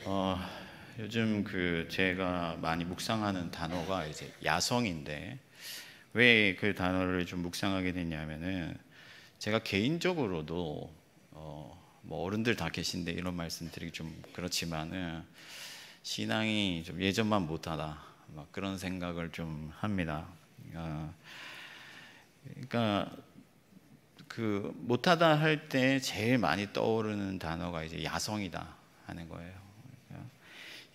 어, 요즘 제가 많이 묵상하는 단어가 이제 야성인데, 왜 그 단어를 좀 묵상하게 됐냐면은, 제가 개인적으로도 뭐 어른들 다 계신데 이런 말씀 드리기 좀 그렇지만은, 신앙이 좀 예전만 못하다 막 그런 생각을 좀 합니다. 어, 그러니까 못하다 할 때 제일 많이 떠오르는 단어가 이제 야성이다 하는 거예요.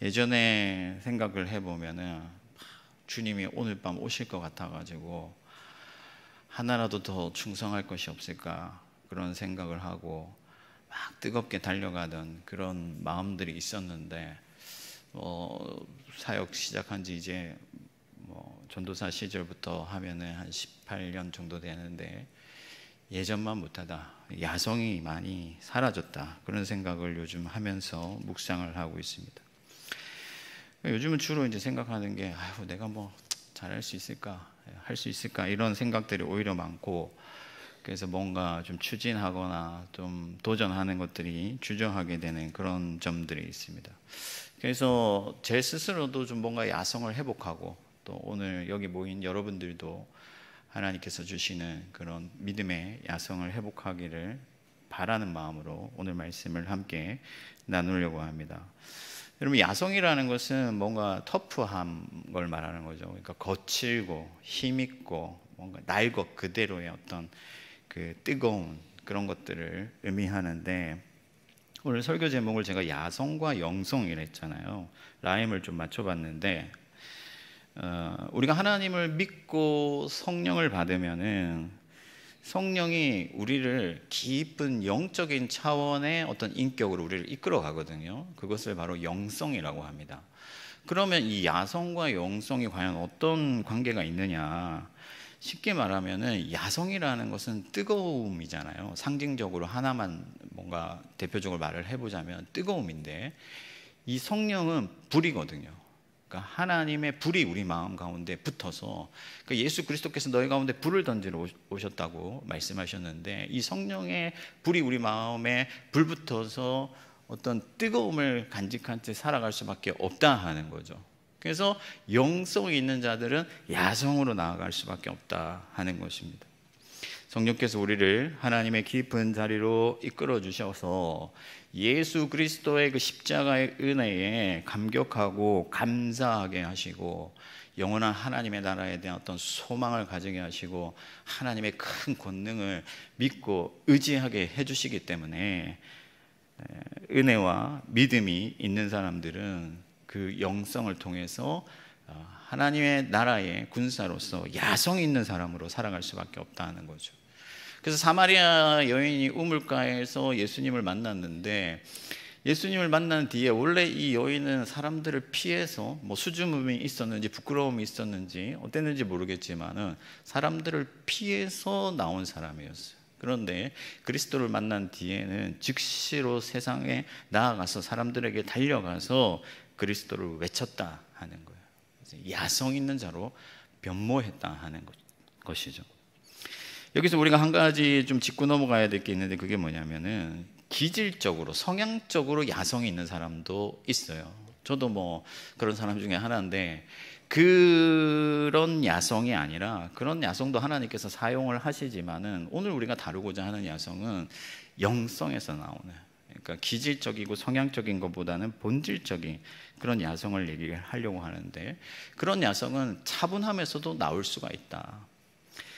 예전에 생각을 해보면은 주님이 오늘 밤 오실 것 같아가지고 하나라도 더 충성할 것이 없을까 그런 생각을 하고 막 뜨겁게 달려가던 그런 마음들이 있었는데, 사역 시작한 지 이제 전도사 시절부터 하면은 한 18년 정도 되는데, 예전만 못하다 야성이 많이 사라졌다 그런 생각을 요즘 하면서 묵상을 하고 있습니다. 요즘은 주로 이제 생각하는 게, 아유, 내가 뭐 잘할 수 있을까, 할 수 있을까 이런 생각들이 오히려 많고, 그래서 뭔가 좀 추진하거나 좀 도전하는 것들이 주저하게 되는 그런 점들이 있습니다. 그래서 제 스스로도 좀 뭔가 야성을 회복하고, 또 오늘 여기 모인 여러분들도 하나님께서 주시는 그런 믿음의 야성을 회복하기를 바라는 마음으로 오늘 말씀을 함께 나누려고 합니다. 여러분, 야성이라는 것은 뭔가 터프한 걸 말하는 거죠. 그러니까 거칠고 힘있고 뭔가 날 것 그대로의 어떤 뜨거운 그런 것들을 의미하는데, 오늘 설교 제목을 제가 야성과 영성이라 했잖아요. 라임을 좀 맞춰봤는데, 우리가 하나님을 믿고 성령을 받으면은 성령이 우리를 깊은 영적인 차원의 어떤 인격으로 우리를 이끌어 가거든요. 그것을 바로 영성이라고 합니다. 그러면 이 야성과 영성이 과연 어떤 관계가 있느냐? 쉽게 말하면은 야성이라는 것은 뜨거움이잖아요. 상징적으로 하나만 뭔가 대표적으로 말을 해보자면 뜨거움인데, 이 성령은 불이거든요. 그러니까 하나님의 불이 우리 마음 가운데 붙어서, 그러니까 예수 그리스도께서 너희 가운데 불을 던지러 오셨다고 말씀하셨는데, 이 성령의 불이 우리 마음에 불붙어서 어떤 뜨거움을 간직한 채 살아갈 수밖에 없다 하는 거죠. 그래서 영성이 있는 자들은 야성으로 나아갈 수밖에 없다 하는 것입니다. 성령께서 우리를 하나님의 깊은 자리로 이끌어 주셔서 예수 그리스도의 그 십자가의 은혜에 감격하고 감사하게 하시고, 영원한 하나님의 나라에 대한 어떤 소망을 가지게 하시고, 하나님의 큰 권능을 믿고 의지하게 해주시기 때문에, 은혜와 믿음이 있는 사람들은 그 영성을 통해서 하나님의 나라의 군사로서 야성 있는 사람으로 살아갈 수밖에 없다는 거죠. 그래서 사마리아 여인이 우물가에서 예수님을 만났는데, 예수님을 만난 뒤에 원래 이 여인은 사람들을 피해서 뭐 수줍음이 있었는지 부끄러움이 있었는지 어땠는지 모르겠지만은 사람들을 피해서 나온 사람이었어요. 그런데 그리스도를 만난 뒤에는 즉시로 세상에 나아가서 사람들에게 달려가서 그리스도를 외쳤다 하는 거예요. 야성 있는 자로 변모했다 하는 것이죠. 여기서 우리가 한 가지 좀 짚고 넘어가야 될 게 있는데, 그게 뭐냐면은 기질적으로 성향적으로 야성이 있는 사람도 있어요. 저도 뭐 그런 사람 중에 하나인데, 그런 야성이 아니라, 그런 야성도 하나님께서 사용을 하시지만은 오늘 우리가 다루고자 하는 야성은 영성에서 나오는, 그러니까 기질적이고 성향적인 것보다는 본질적인 그런 야성을 얘기하려고 하는데, 그런 야성은 차분함에서도 나올 수가 있다.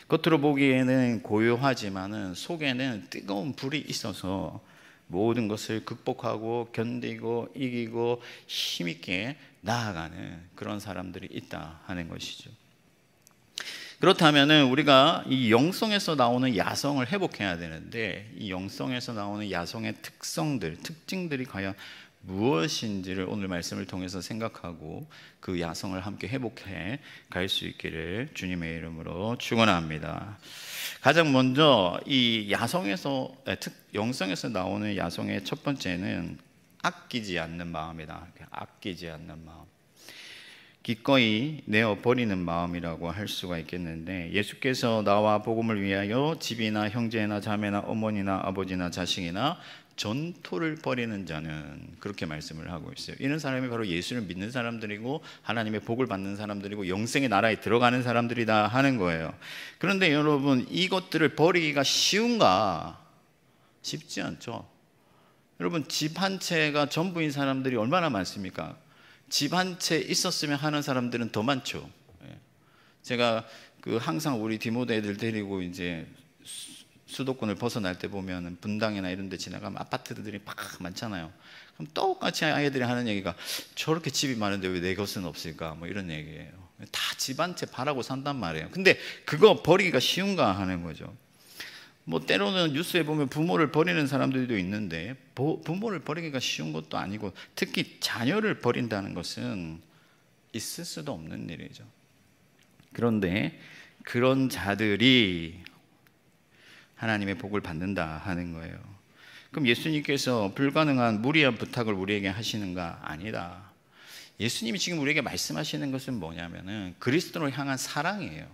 겉으로 보기에는 고요하지만은 속에는 뜨거운 불이 있어서 모든 것을 극복하고 견디고 이기고 힘있게 나아가는 그런 사람들이 있다 하는 것이죠. 그렇다면은 우리가 이 영성에서 나오는 야성을 회복해야 되는데, 이 영성에서 나오는 야성의 특징들이 과연 무엇인지를 오늘 말씀을 통해서 생각하고 그 야성을 함께 회복해 갈 수 있기를 주님의 이름으로 축원합니다. 가장 먼저 이 영성에서 나오는 야성의 첫 번째는 아끼지 않는 마음이다. 아끼지 않는 마음, 기꺼이 내어버리는 마음이라고 할 수가 있겠는데, 예수께서 나와 복음을 위하여 집이나 형제나 자매나 어머니나 아버지나 자식이나 전토를 벌이는 자는, 그렇게 말씀을 하고 있어요. 이런 사람이 바로 예수를 믿는 사람들이고 하나님의 복을 받는 사람들이고 영생의 나라에 들어가는 사람들이다 하는 거예요. 그런데 여러분, 이것들을 버리기가 쉬운가? 쉽지 않죠. 여러분, 집 한 채가 전부인 사람들이 얼마나 많습니까? 집 한 채 있었으면 하는 사람들은 더 많죠. 제가 항상 우리 디모데 애들 데리고 이제 수도권을 벗어날 때 보면 분당이나 이런 데 지나가면 아파트들이 막 많잖아요. 그럼 똑같이 아이들이 하는 얘기가, 저렇게 집이 많은데 왜 내 것은 없을까? 뭐 이런 얘기예요. 다 집 한 채 바라고 산단 말이에요. 근데 그거 버리기가 쉬운가 하는 거죠. 뭐 때로는 뉴스에 보면 부모를 버리는 사람들도 있는데, 부모를 버리기가 쉬운 것도 아니고, 특히 자녀를 버린다는 것은 있을 수도 없는 일이죠. 그런데 그런 자들이 하나님의 복을 받는다 하는 거예요. 그럼 예수님께서 불가능한 무리한 부탁을 우리에게 하시는가? 아니다. 예수님이 지금 우리에게 말씀하시는 것은 뭐냐면은 그리스도를 향한 사랑이에요.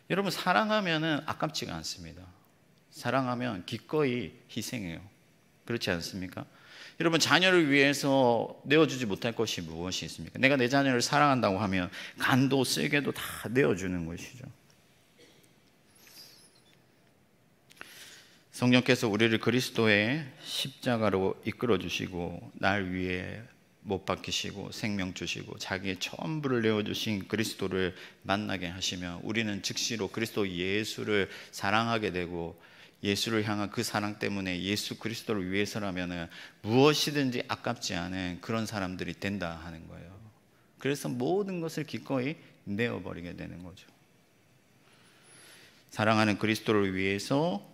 여러분, 사랑하면은 아깝지가 않습니다. 사랑하면 기꺼이 희생해요. 그렇지 않습니까? 여러분, 자녀를 위해서 내어주지 못할 것이 무엇이 있습니까? 내가 내 자녀를 사랑한다고 하면 간도 쓸개도 다 내어주는 것이죠. 성령께서 우리를 그리스도의 십자가로 이끌어 주시고 날 위해 못 박히시고 생명 주시고 자기의 전부를 내어주신 그리스도를 만나게 하시면 우리는 즉시로 그리스도 예수를 사랑하게 되고, 예수를 향한 그 사랑 때문에 예수 그리스도를 위해서라면 무엇이든지 아깝지 않은 그런 사람들이 된다 하는 거예요. 그래서 모든 것을 기꺼이 내어버리게 되는 거죠. 사랑하는 그리스도를 위해서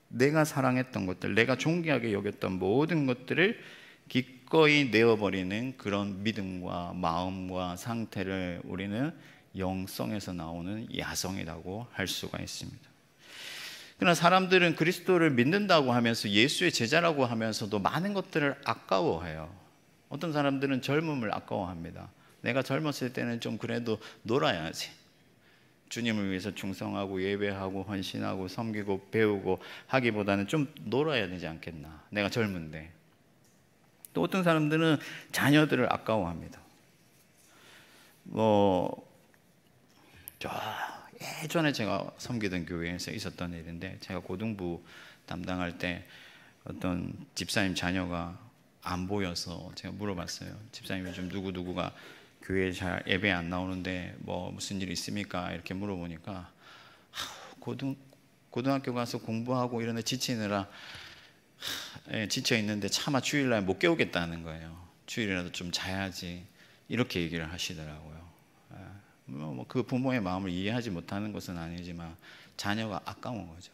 내가 사랑했던 것들, 내가 존귀하게 여겼던 모든 것들을 기꺼이 내어버리는 그런 믿음과 마음과 상태를 우리는 영성에서 나오는 야성이라고 할 수가 있습니다. 그러나 사람들은 그리스도를 믿는다고 하면서 예수의 제자라고 하면서도 많은 것들을 아까워해요. 어떤 사람들은 젊음을 아까워합니다. 내가 젊었을 때는 좀 그래도 놀아야지, 주님을 위해서 충성하고 예배하고 헌신하고 섬기고 배우고 하기보다는 좀 놀아야 되지 않겠나, 내가 젊은데. 또 어떤 사람들은 자녀들을 아까워합니다. 예전에 제가 섬기던 교회에서 있었던 일인데, 제가 고등부 담당할 때 어떤 집사님 자녀가 안 보여서 제가 물어봤어요. 집사님, 요즘 누구누구가 교회에 잘 예배 안 나오는데 뭐 무슨 일 있습니까? 이렇게 물어보니까 고등학교 가서 공부하고 이런 데 지치느라 지쳐 있는데 차마 주일날 못 깨우겠다는 거예요. 주일이라도 좀 자야지, 이렇게 얘기를 하시더라고요. 그 부모의 마음을 이해하지 못하는 것은 아니지만 자녀가 아까운 거죠.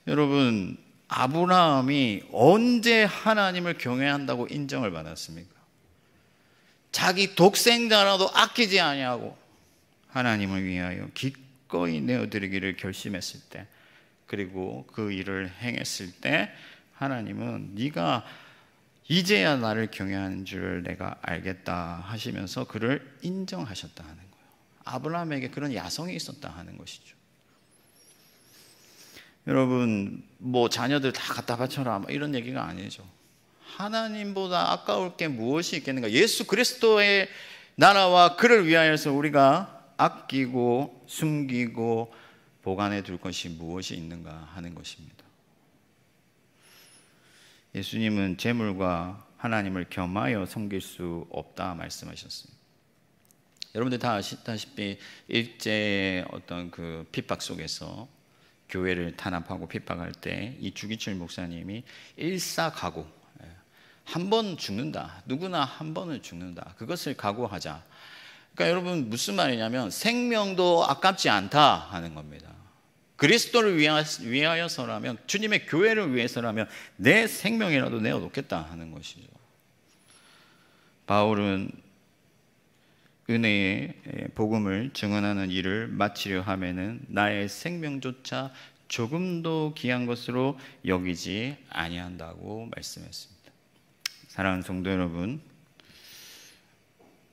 여러분, 아브라함이 언제 하나님을 경외한다고 인정을 받았습니까? 자기 독생자라도 아끼지 아니하고 하나님을 위하여 기꺼이 내어드리기를 결심했을 때, 그리고 그 일을 행했을 때 하나님은 네가 이제야 나를 경외하는 줄 내가 알겠다 하시면서 그를 인정하셨다 하는 거예요. 아브라함에게 그런 야성이 있었다 하는 것이죠. 여러분, 뭐 자녀들 다 갖다 바쳐라 이런 얘기가 아니죠. 하나님보다 아까울 게 무엇이 있겠는가? 예수 그리스도의 나라와 그를 위하여서 우리가 아끼고 숨기고 보관해 둘 것이 무엇이 있는가 하는 것입니다. 예수님은 재물과 하나님을 겸하여 섬길 수 없다 말씀하셨습니다. 여러분들 다 아시다시피 일제의 어떤 그 핍박 속에서 교회를 탄압하고 핍박할 때 이 주기철 목사님이 일사각오, 한 번 죽는다, 누구나 한 번은 죽는다, 그것을 각오하자. 그러니까 여러분, 무슨 말이냐면 생명도 아깝지 않다 하는 겁니다. 그리스도를 위하여서라면, 주님의 교회를 위해서라면 내 생명이라도 내어놓겠다 하는 것이죠. 바울은 은혜의 복음을 증언하는 일을 마치려 하면은 나의 생명조차 조금도 귀한 것으로 여기지 아니한다고 말씀했습니다. 사랑하는 성도 여러분,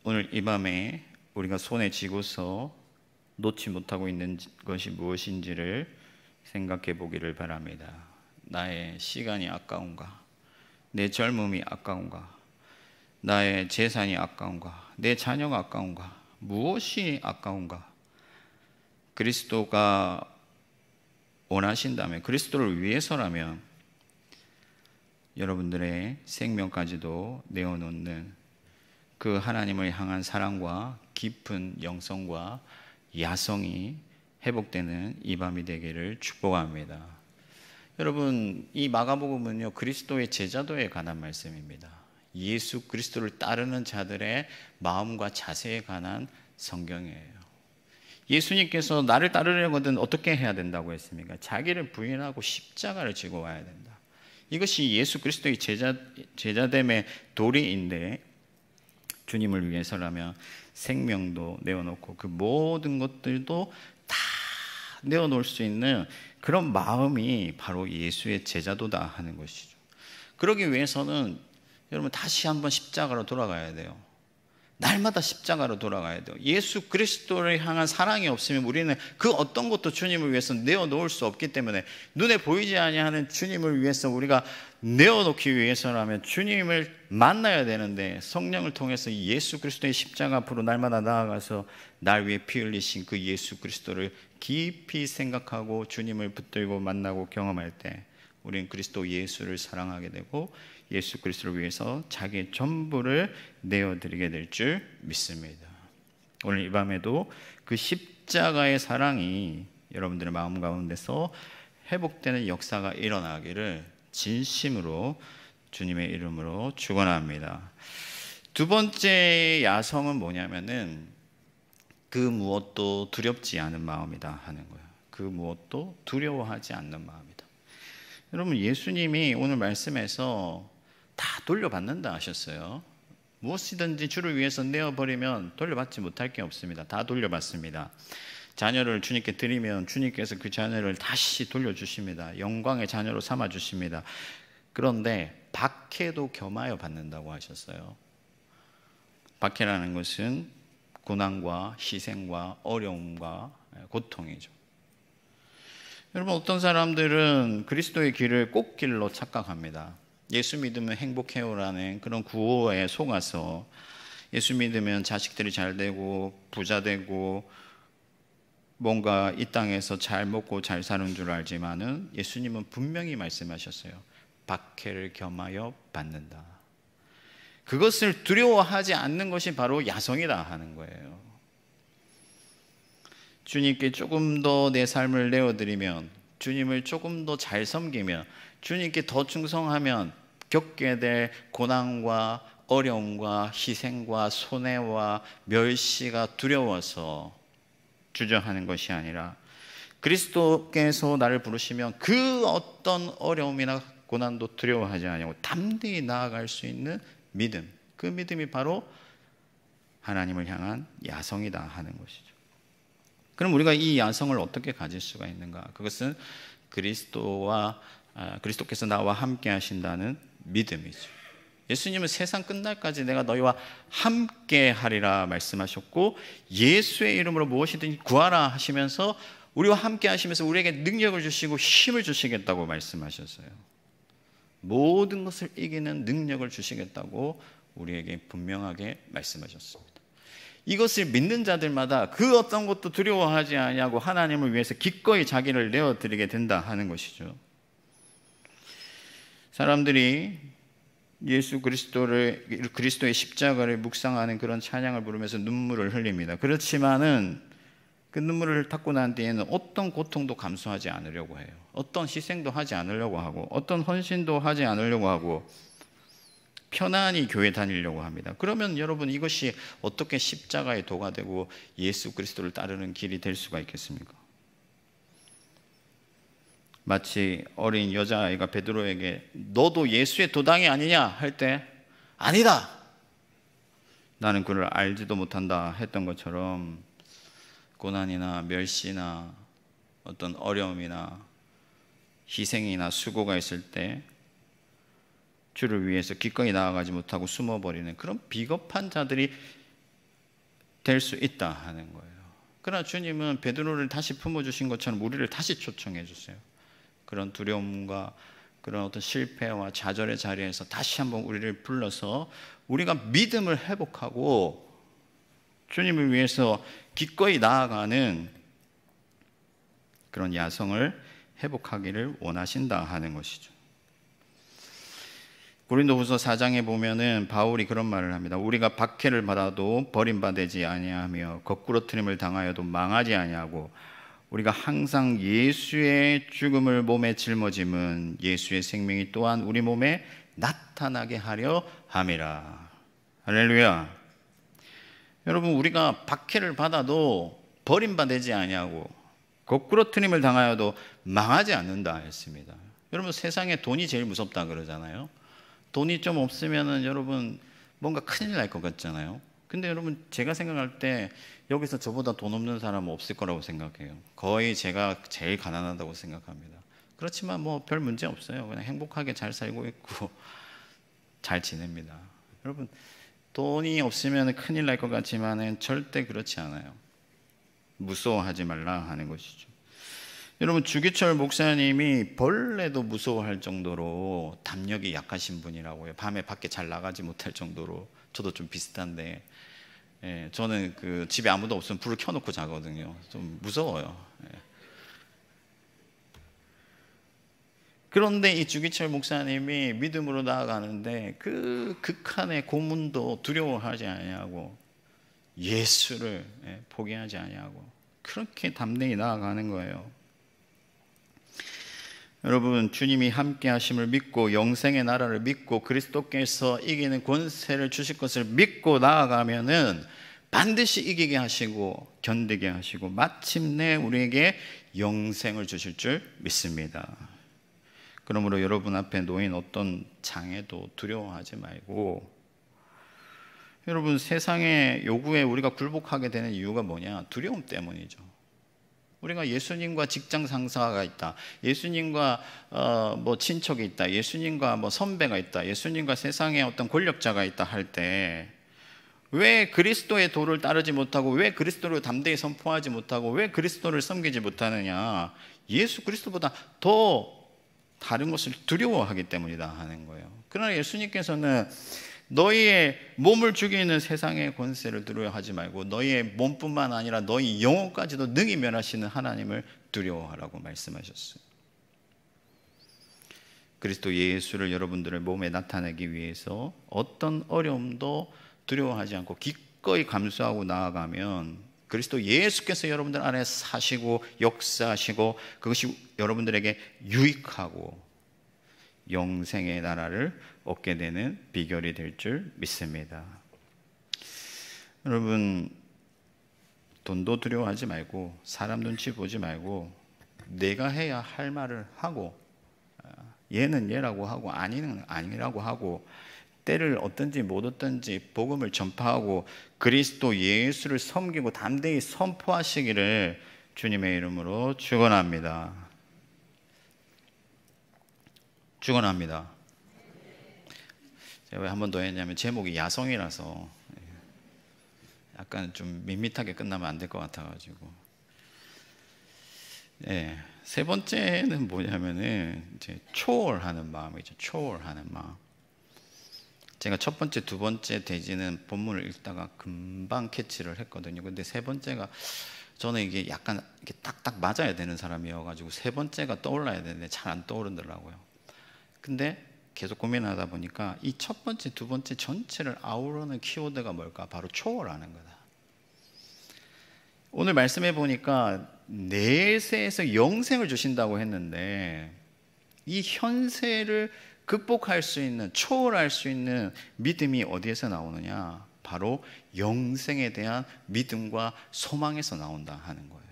오늘 이 밤에 우리가 손에 쥐고서 놓지 못하고 있는 것이 무엇인지를 생각해 보기를 바랍니다. 나의 시간이 아까운가? 내 젊음이 아까운가? 나의 재산이 아까운가? 내 자녀가 아까운가? 무엇이 아까운가? 그리스도가 원하신다면, 그리스도를 위해서라면 여러분들의 생명까지도 내어놓는 그 하나님을 향한 사랑과 깊은 영성과 야성이 회복되는 이 밤이 되기를 축복합니다. 여러분, 이 마가복음은요, 그리스도의 제자도에 관한 말씀입니다. 예수 그리스도를 따르는 자들의 마음과 자세에 관한 성경이에요. 예수님께서 나를 따르려거든 어떻게 해야 된다고 했습니까? 자기를 부인하고 십자가를 지고 와야 된다. 이것이 예수 그리스도의 제자됨의 도리인데, 주님을 위해서라면 생명도 내어놓고 그 모든 것들도 다 내어놓을 수 있는 그런 마음이 바로 예수의 제자도다 하는 것이죠. 그러기 위해서는 여러분 다시 한번 십자가로 돌아가야 돼요. 날마다 십자가로 돌아가야 돼요. 예수 그리스도를 향한 사랑이 없으면 우리는 그 어떤 것도 주님을 위해서 내어놓을 수 없기 때문에, 눈에 보이지 아니하는 주님을 위해서 우리가 내어놓기 위해서라면 주님을 만나야 되는데, 성령을 통해서 예수 그리스도의 십자가 앞으로 날마다 나아가서 날 위해 피 흘리신 그 예수 그리스도를 깊이 생각하고 주님을 붙들고 만나고 경험할 때 우리는 그리스도 예수를 사랑하게 되고 예수 그리스도를 위해서 자기의 전부를 내어드리게 될 줄 믿습니다. 오늘 이 밤에도 그 십자가의 사랑이 여러분들의 마음 가운데서 회복되는 역사가 일어나기를 진심으로 주님의 이름으로 축원합니다. 두 번째 야성은 뭐냐면은 그 무엇도 두렵지 않은 마음이다 하는 거예요. 그 무엇도 두려워하지 않는 마음이다. 여러분, 예수님이 오늘 말씀에서 다 돌려받는다 하셨어요. 무엇이든지 주를 위해서 내어버리면 돌려받지 못할 게 없습니다. 다 돌려받습니다. 자녀를 주님께 드리면 주님께서 그 자녀를 다시 돌려주십니다. 영광의 자녀로 삼아주십니다. 그런데 박해도 겸하여 받는다고 하셨어요. 박해라는 것은 고난과 희생과 어려움과 고통이죠. 여러분, 어떤 사람들은 그리스도의 길을 꽃길로 착각합니다. 예수 믿으면 행복해요라는 그런 구호에 속아서 예수 믿으면 자식들이 잘 되고 부자 되고 뭔가 이 땅에서 잘 먹고 잘 사는 줄 알지만은, 예수님은 분명히 말씀하셨어요. 박해를 겸하여 받는다. 그것을 두려워하지 않는 것이 바로 야성이다 하는 거예요. 주님께 조금 더 내 삶을 내어드리면, 주님을 조금 더 잘 섬기면, 주님께 더 충성하면 겪게 될 고난과 어려움과 희생과 손해와 멸시가 두려워서 주저하는 것이 아니라, 그리스도께서 나를 부르시면 그 어떤 어려움이나 고난도 두려워하지 않고 담대히 나아갈 수 있는 믿음, 그 믿음이 바로 하나님을 향한 야성이다 하는 것이죠. 그럼 우리가 이 야성을 어떻게 가질 수가 있는가? 그것은 그리스도께서 나와 함께 하신다는 믿음이죠. 예수님은 세상 끝날까지 내가 너희와 함께 하리라 말씀하셨고, 예수의 이름으로 무엇이든지 구하라 하시면서 우리와 함께 하시면서 우리에게 능력을 주시고 힘을 주시겠다고 말씀하셨어요. 모든 것을 이기는 능력을 주시겠다고 우리에게 분명하게 말씀하셨습니다. 이것을 믿는 자들마다 그 어떤 것도 두려워하지 아니하고 하나님을 위해서 기꺼이 자기를 내어드리게 된다 하는 것이죠. 사람들이 예수 그리스도의 십자가를 묵상하는 그런 찬양을 부르면서 눈물을 흘립니다. 그렇지만은 그 눈물을 닦고 난 뒤에는 어떤 고통도 감수하지 않으려고 해요. 어떤 희생도 하지 않으려고 하고, 어떤 헌신도 하지 않으려고 하고, 편안히 교회 다니려고 합니다. 그러면 여러분, 이것이 어떻게 십자가의 도가 되고 예수 그리스도를 따르는 길이 될 수가 있겠습니까? 마치 어린 여자아이가 베드로에게 너도 예수의 도당이 아니냐 할 때, 아니다, 나는 그를 알지도 못한다 했던 것처럼, 고난이나 멸시나 어떤 어려움이나 희생이나 수고가 있을 때 주를 위해서 기꺼이 나아가지 못하고 숨어버리는 그런 비겁한 자들이 될 수 있다 하는 거예요. 그러나 주님은 베드로를 다시 품어주신 것처럼 우리를 다시 초청해 주세요. 그런 두려움과 그런 어떤 실패와 좌절의 자리에서 다시 한번 우리를 불러서 우리가 믿음을 회복하고 주님을 위해서 기꺼이 나아가는 그런 야성을 회복하기를 원하신다 하는 것이죠. 고린도후서 4장에 보면은 바울이 그런 말을 합니다. 우리가 박해를 받아도 버림받지 아니하며 거꾸로 트림을 당하여도 망하지 아니하고 우리가 항상 예수의 죽음을 몸에 짊어짐은 예수의 생명이 또한 우리 몸에 나타나게 하려 함이라. 할렐루야. 여러분, 우리가 박해를 받아도 버림받지 아니하고 거꾸로 트림을 당하여도 망하지 않는다 했습니다. 여러분, 세상에 돈이 제일 무섭다 그러잖아요. 돈이 좀 없으면은 여러분 뭔가 큰일 날 것 같잖아요. 근데 여러분, 제가 생각할 때 여기서 저보다 돈 없는 사람은 없을 거라고 생각해요. 거의 제가 제일 가난하다고 생각합니다. 그렇지만 뭐 별 문제 없어요. 그냥 행복하게 잘 살고 있고 잘 지냅니다. 여러분, 돈이 없으면 큰일 날 것 같지만은 절대 그렇지 않아요. 무서워하지 말라 하는 것이죠. 여러분, 주기철 목사님이 벌레도 무서워할 정도로 담력이 약하신 분이라고요. 밤에 밖에 잘 나가지 못할 정도로. 저도 좀 비슷한데, 저는 그 집에 아무도 없으면 불을 켜놓고 자거든요. 좀 무서워요. 그런데 이 주기철 목사님이 믿음으로 나아가는데 그 극한의 고문도 두려워하지 아니하고 예수를 포기하지 아니하고 그렇게 담대히 나아가는 거예요. 여러분, 주님이 함께 하심을 믿고 영생의 나라를 믿고 그리스도께서 이기는 권세를 주실 것을 믿고 나아가면은 반드시 이기게 하시고 견디게 하시고 마침내 우리에게 영생을 주실 줄 믿습니다. 그러므로 여러분 앞에 놓인 어떤 장애도 두려워하지 말고, 여러분, 세상의 요구에 우리가 굴복하게 되는 이유가 뭐냐? 두려움 때문이죠. 우리가 예수님과 직장 상사가 있다, 예수님과 뭐 친척이 있다, 예수님과 뭐 선배가 있다, 예수님과 세상의 어떤 권력자가 있다 할 때 왜 그리스도의 도를 따르지 못하고, 왜 그리스도를 담대히 선포하지 못하고, 왜 그리스도를 섬기지 못하느냐? 예수 그리스도보다 더 다른 것을 두려워하기 때문이다 하는 거예요. 그러나 예수님께서는 너희의 몸을 죽이는 세상의 권세를 두려워하지 말고 너희의 몸뿐만 아니라 너희 영혼까지도 능히 멸하시는 하나님을 두려워하라고 말씀하셨어요. 그리스도 예수를 여러분들의 몸에 나타내기 위해서 어떤 어려움도 두려워하지 않고 기꺼이 감수하고 나아가면 그리스도 예수께서 여러분들 안에 사시고 역사하시고 그것이 여러분들에게 유익하고 영생의 나라를 얻게 되는 비결이 될 줄 믿습니다. 여러분, 돈도 두려워하지 말고 사람 눈치 보지 말고 내가 해야 할 말을 하고, 얘는 얘라고 하고 아니는 아니라고 하고, 때를 얻든지 못 얻든지 복음을 전파하고 그리스도 예수를 섬기고 담대히 선포하시기를 주님의 이름으로 축원합니다. 축원합니다. 제가 왜 한 번 더 했냐면 제목이 야성이라서 약간 좀 밋밋하게 끝나면 안 될 것 같아가지고. 세 번째는 뭐냐면은 이제 초월하는 마음이죠. 초월하는 마음. 제가 첫 번째, 두 번째 대지는 본문을 읽다가 금방 캐치를 했거든요. 근데 세 번째가 저는 이게 약간 이렇게 딱딱 맞아야 되는 사람이어가지고 세 번째가 떠올라야 되는데 잘 안 떠오르더라고요. 근데 계속 고민하다 보니까 이 첫 번째, 두 번째 전체를 아우르는 키워드가 뭘까? 바로 초월하는 거다. 오늘 말씀해 보니까 내세에서 영생을 주신다고 했는데 이 현세를 극복할 수 있는, 초월할 수 있는 믿음이 어디에서 나오느냐? 바로 영생에 대한 믿음과 소망에서 나온다 하는 거예요.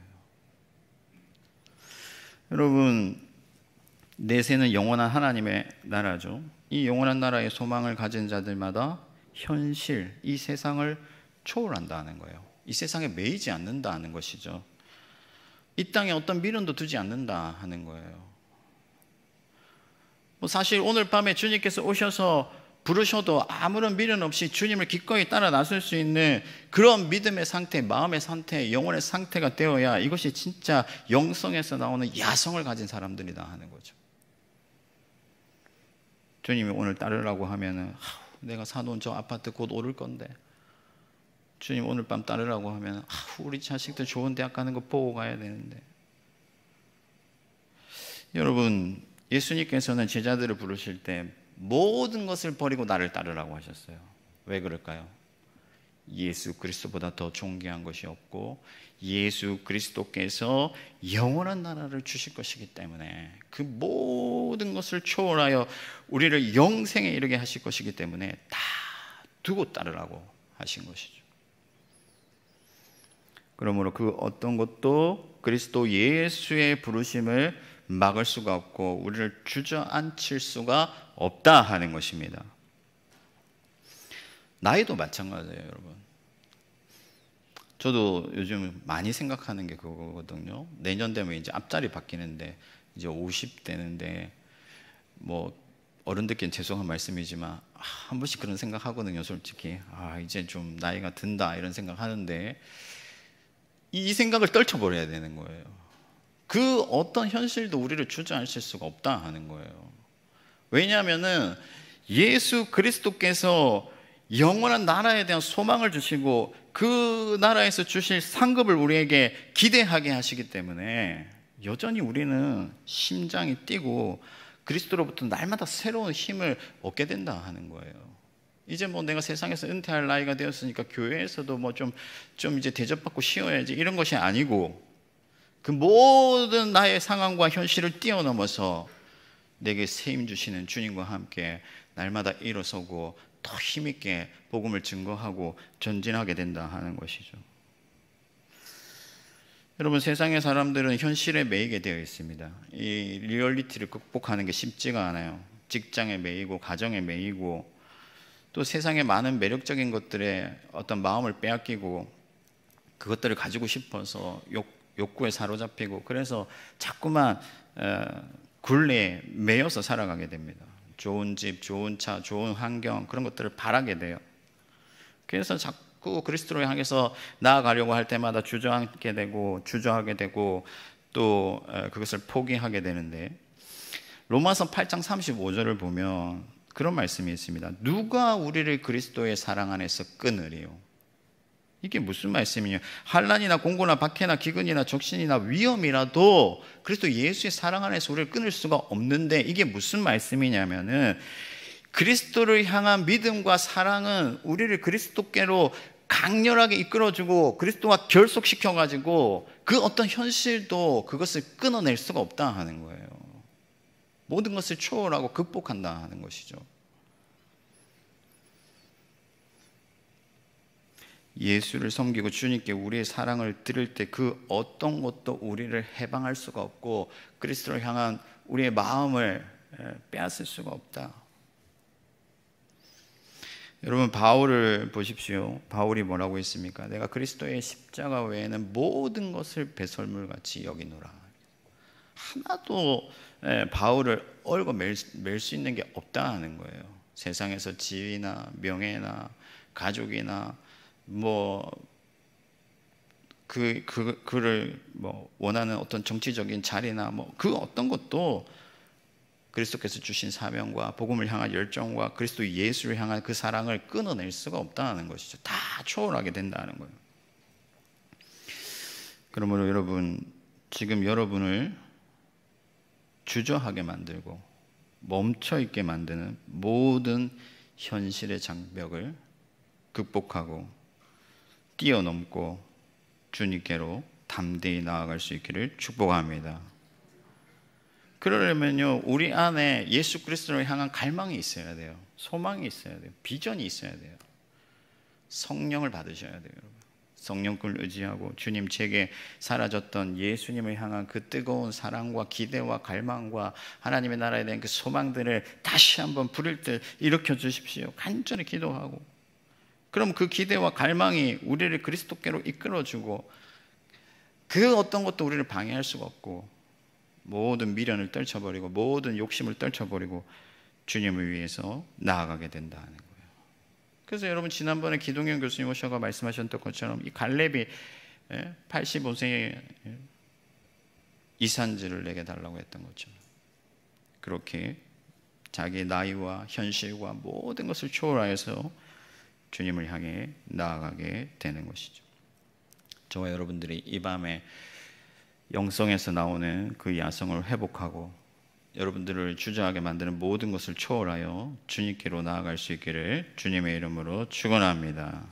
여러분, 내세는 영원한 하나님의 나라죠. 이 영원한 나라의 소망을 가진 자들마다 현실, 이 세상을 초월한다는 거예요. 이 세상에 매이지 않는다는 것이죠. 이 땅에 어떤 미련도 두지 않는다 하는 거예요. 사실 오늘 밤에 주님께서 오셔서 부르셔도 아무런 미련 없이 주님을 기꺼이 따라 나설 수 있는 그런 믿음의 상태, 마음의 상태, 영혼의 상태가 되어야 이것이 진짜 영성에서 나오는 야성을 가진 사람들이다 하는 거죠. 주님이 오늘 따르라고 하면은 내가 사놓은 저 아파트 곧 오를 건데, 주님 오늘 밤 따르라고 하면 우리 자식들 좋은 대학 가는 거 보고 가야 되는데. 여러분, 예수님께서는 제자들을 부르실 때 모든 것을 버리고 나를 따르라고 하셨어요. 왜 그럴까요? 예수 그리스도보다 더 존귀한 것이 없고 예수 그리스도께서 영원한 나라를 주실 것이기 때문에, 그 모든 것을 초월하여 우리를 영생에 이르게 하실 것이기 때문에 다 두고 따르라고 하신 것이죠. 그러므로 그 어떤 것도 그리스도 예수의 부르심을 막을 수가 없고 우리를 주저앉힐 수가 없다 하는 것입니다. 나이도 마찬가지예요, 여러분. 저도 요즘 많이 생각하는 게 그거거든요. 내년 되면 이제 앞자리 바뀌는데 이제 50 되는데, 뭐 어른들께는 죄송한 말씀이지만 한 번씩 그런 생각하거든요, 솔직히. 이제 좀 나이가 든다 이런 생각하는데 이 생각을 떨쳐버려야 되는 거예요. 그 어떤 현실도 우리를 주저앉힐 수가 없다 하는 거예요. 왜냐하면은 예수 그리스도께서 영원한 나라에 대한 소망을 주시고 그 나라에서 주실 상급을 우리에게 기대하게 하시기 때문에 여전히 우리는 심장이 뛰고 그리스도로부터 날마다 새로운 힘을 얻게 된다 하는 거예요. 이제 뭐 내가 세상에서 은퇴할 나이가 되었으니까 교회에서도 뭐 좀 이제 대접받고 쉬어야지 이런 것이 아니고, 그 모든 나의 상황과 현실을 뛰어넘어서 내게 세임 주시는 주님과 함께 날마다 일어서고 더 힘있게 복음을 증거하고 전진하게 된다 하는 것이죠. 여러분, 세상의 사람들은 현실에 매이게 되어 있습니다. 이 리얼리티를 극복하는 게 쉽지가 않아요. 직장에 매이고 가정에 매이고 또 세상의 많은 매력적인 것들에 어떤 마음을 빼앗기고 그것들을 가지고 싶어서 욕구에 사로잡히고, 그래서 자꾸만 굴레에 매여서 살아가게 됩니다. 좋은 집, 좋은 차, 좋은 환경, 그런 것들을 바라게 돼요. 그래서 자꾸 그리스도를 향해서 나아가려고 할 때마다 주저앉게 되고 주저하게 되고 또 그것을 포기하게 되는데, 로마서 8장 35절을 보면 그런 말씀이 있습니다. 누가 우리를 그리스도의 사랑 안에서 끊으리요? 이게 무슨 말씀이냐? 환난이나 공고나 박해나 기근이나 적신이나 위험이라도 그리스도 예수의 사랑 안에서 우리를 끊을 수가 없는데, 이게 무슨 말씀이냐면은 그리스도를 향한 믿음과 사랑은 우리를 그리스도께로 강렬하게 이끌어주고 그리스도와 결속시켜가지고 그 어떤 현실도 그것을 끊어낼 수가 없다 하는 거예요. 모든 것을 초월하고 극복한다 하는 것이죠. 예수를 섬기고 주님께 우리의 사랑을 드릴 때 그 어떤 것도 우리를 해방할 수가 없고 그리스도를 향한 우리의 마음을 빼앗을 수가 없다. 여러분, 바울을 보십시오. 바울이 뭐라고 했습니까? 내가 그리스도의 십자가 외에는 모든 것을 배설물같이 여기노라. 하나도 바울을 얽어 맬 수 있는 게 없다 하는 거예요. 세상에서 지위나 명예나 가족이나 뭐 그를 뭐 원하는 어떤 정치적인 자리나 뭐 그 어떤 것도 그리스도께서 주신 사명과 복음을 향한 열정과 그리스도 예수를 향한 그 사랑을 끊어낼 수가 없다는 것이죠. 다 초월하게 된다는 거예요. 그러므로 여러분, 지금 여러분을 주저하게 만들고 멈춰있게 만드는 모든 현실의 장벽을 극복하고 뛰어넘고 주님께로 담대히 나아갈 수 있기를 축복합니다. 그러려면요, 우리 안에 예수 그리스도를 향한 갈망이 있어야 돼요. 소망이 있어야 돼요. 비전이 있어야 돼요. 성령을 받으셔야 돼요, 여러분. 성령을 의지하고 주님, 제게 사라졌던 예수님을 향한 그 뜨거운 사랑과 기대와 갈망과 하나님의 나라에 대한 그 소망들을 다시 한번 불일 듯 일으켜 주십시오. 간절히 기도하고, 그럼 그 기대와 갈망이 우리를 그리스도께로 이끌어주고 그 어떤 것도 우리를 방해할 수가 없고 모든 미련을 떨쳐버리고 모든 욕심을 떨쳐버리고 주님을 위해서 나아가게 된다는 거예요. 그래서 여러분, 지난번에 기동현 교수님 오셔서 말씀하셨던 것처럼 이 갈렙이 85세에 이산지를 내게 달라고 했던 것처럼 그렇게 자기 나이와 현실과 모든 것을 초월하여서 주님을 향해 나아가게 되는 것이죠. 저와 여러분들이 이 밤에 영성에서 나오는 그 야성을 회복하고 여러분들을 주저하게 만드는 모든 것을 초월하여 주님께로 나아갈 수 있기를 주님의 이름으로 축원합니다.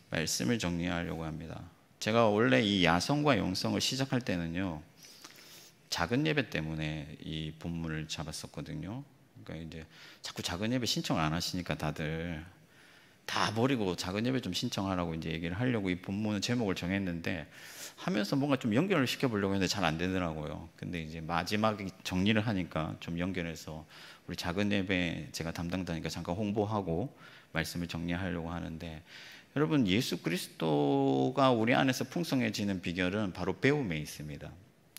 말씀을 정리하려고 합니다. 제가 원래 이 야성과 영성을 시작할 때는요, 작은 예배 때문에 이 본문을 잡았었거든요. 그러니까 이제 자꾸 작은 예배 신청을 안 하시니까 다들 다 버리고 작은 예배 좀 신청하라고 이제 얘기를 하려고 이 본문의 제목을 정했는데, 하면서 뭔가 좀 연결을 시켜보려고 했는데 잘 안 되더라고요. 근데 이제 마지막에 정리를 하니까 좀 연결해서 우리 작은 예배 제가 담당자니까 잠깐 홍보하고 말씀을 정리하려고 하는데, 여러분, 예수 그리스도가 우리 안에서 풍성해지는 비결은 바로 배움에 있습니다.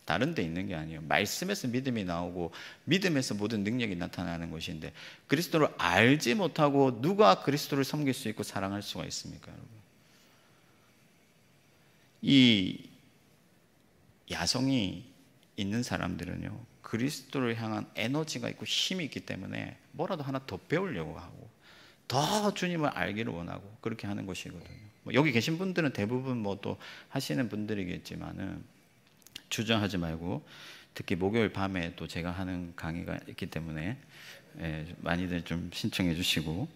다른 데 있는 게 아니에요. 말씀에서 믿음이 나오고 믿음에서 모든 능력이 나타나는 것인데, 그리스도를 알지 못하고 누가 그리스도를 섬길 수 있고 사랑할 수가 있습니까, 여러분? 이 야성이 있는 사람들은요, 그리스도를 향한 에너지가 있고 힘이 있기 때문에 뭐라도 하나 더 배우려고 하고 더 주님을 알기를 원하고 그렇게 하는 것이거든요. 여기 계신 분들은 대부분 뭐 또 하시는 분들이겠지만은 주저하지 말고, 특히 목요일 밤에 또 제가 하는 강의가 있기 때문에 많이들 좀 신청해 주시고,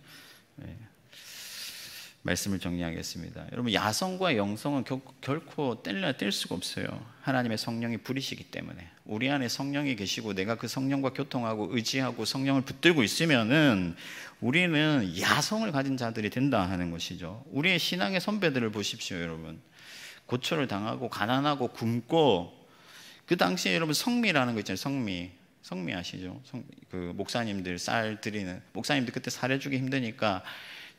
말씀을 정리하겠습니다. 여러분, 야성과 영성은 결코 뗄 수가 없어요. 하나님의 성령이 부리시기 때문에. 우리 안에 성령이 계시고 내가 그 성령과 교통하고 의지하고 성령을 붙들고 있으면은 우리는 야성을 가진 자들이 된다 하는 것이죠. 우리의 신앙의 선배들을 보십시오, 여러분. 고초를 당하고 가난하고 굶고, 그 당시에 여러분 성미라는 거 있잖아요. 성미 아시죠? 그 목사님들 쌀 드리는, 목사님들 그때 쌀 해주기 힘드니까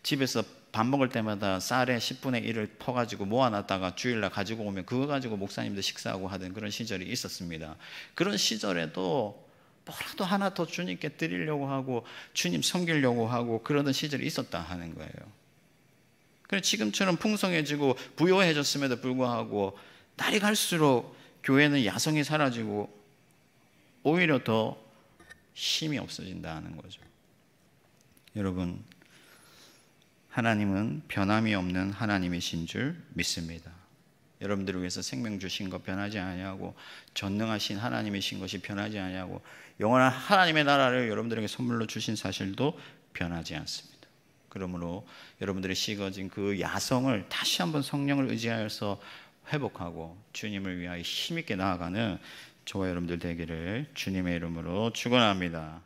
집에서 밥 먹을 때마다 쌀의 10분의 1을 퍼가지고 모아놨다가 주일날 가지고 오면 그거 가지고 목사님들 식사하고 하던 그런 시절이 있었습니다. 그런 시절에도 뭐라도 하나 더 주님께 드리려고 하고 주님 섬기려고 하고 그러던 시절이 있었다 하는 거예요. 그래서 지금처럼 풍성해지고 부요해졌음에도 불구하고 날이 갈수록 교회는 야성이 사라지고 오히려 더 힘이 없어진다는 거죠. 여러분, 하나님은 변함이 없는 하나님이신 줄 믿습니다. 여러분들을 위해서 생명 주신 것 변하지 아니하고, 전능하신 하나님이신 것이 변하지 아니하고, 영원한 하나님의 나라를 여러분들에게 선물로 주신 사실도 변하지 않습니다. 그러므로 여러분들이 식어진 그 야성을 다시 한번 성령을 의지하여서 회복하고 주님을 위하여 힘있게 나아가는 저와 여러분들 되기를 주님의 이름으로 축원합니다.